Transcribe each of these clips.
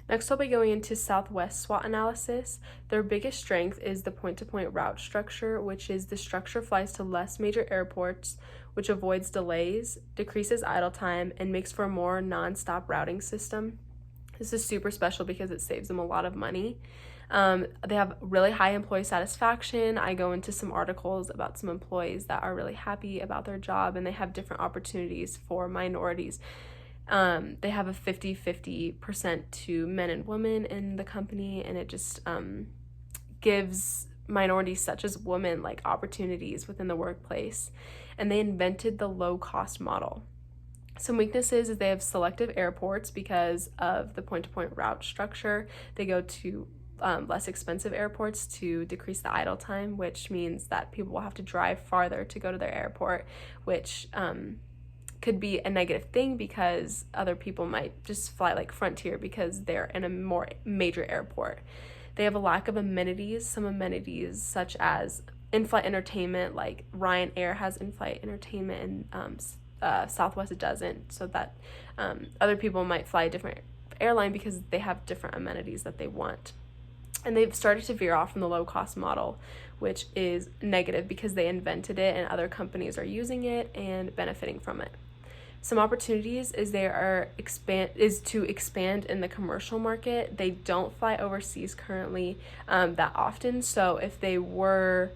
Next, I'll be going into Southwest SWOT analysis. Their biggest strength is the point-to-point route structure, which is the structure flies to less major airports, which avoids delays, decreases idle time, and makes for a more non-stop routing system. This is super special because it saves them a lot of money. They have really high employee satisfaction. I go into some articles about some employees that are really happy about their job, and they have different opportunities for minorities. They have a 50-50% to men and women in the company, and it just gives minorities such as women like opportunities within the workplace. And they invented the low-cost model. Some weaknesses is they have selective airports because of the point-to-point route structure. They go to less expensive airports to decrease the idle time, which means that people will have to drive farther to go to their airport, which could be a negative thing because other people might just fly like Frontier because they're in a more major airport. They have a lack of amenities. Some amenities such as in-flight entertainment, like Ryanair has in-flight entertainment and Southwest it doesn't, so that other people might fly a different airline because they have different amenities that they want. And they've started to veer off from the low-cost model, which is negative because they invented it and other companies are using it and benefiting from it. Some opportunities is to expand in the commercial market. They don't fly overseas currently that often, so if they were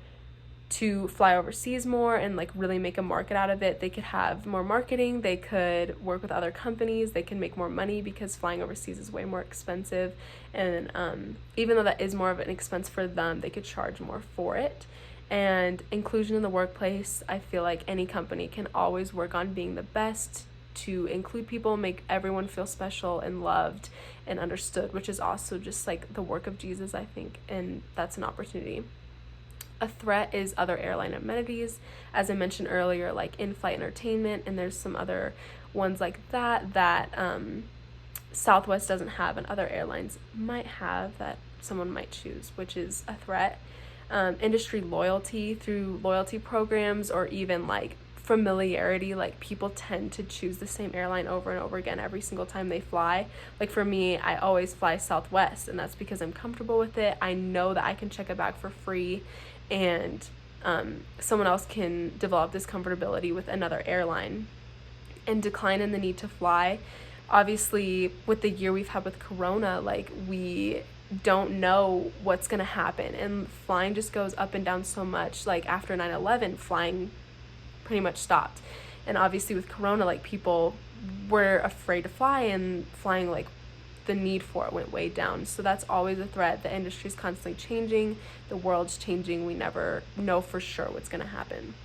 to fly overseas more and like really make a market out of it, they could have more marketing, they could work with other companies, they can make more money because flying overseas is way more expensive, and even though that is more of an expense for them, they could charge more for it. And inclusion in the workplace, I feel like any company can always work on being the best to include people, make everyone feel special and loved and understood, which is also just like the work of Jesus, I think, and that's an opportunity. A threat is other airline amenities, as I mentioned earlier, like in-flight entertainment, and there's some other ones like that Southwest doesn't have and other airlines might have that someone might choose, which is a threat. Industry loyalty through loyalty programs or even like familiarity, like people tend to choose the same airline over and over again every single time they fly. Like for me, I always fly Southwest, and that's because I'm comfortable with it. I know that I can check a bag for free, and someone else can develop this comfortability with another airline. And decline in the need to fly. Obviously, with the year we've had with Corona, like we don't know what's going to happen, and flying just goes up and down so much. Like after 9/11, flying pretty much stopped, and obviously with Corona, like people were afraid to fly, and flying, like the need for it went way down. So that's always a threat. The industry's constantly changing, the world's changing, we never know for sure what's going to happen.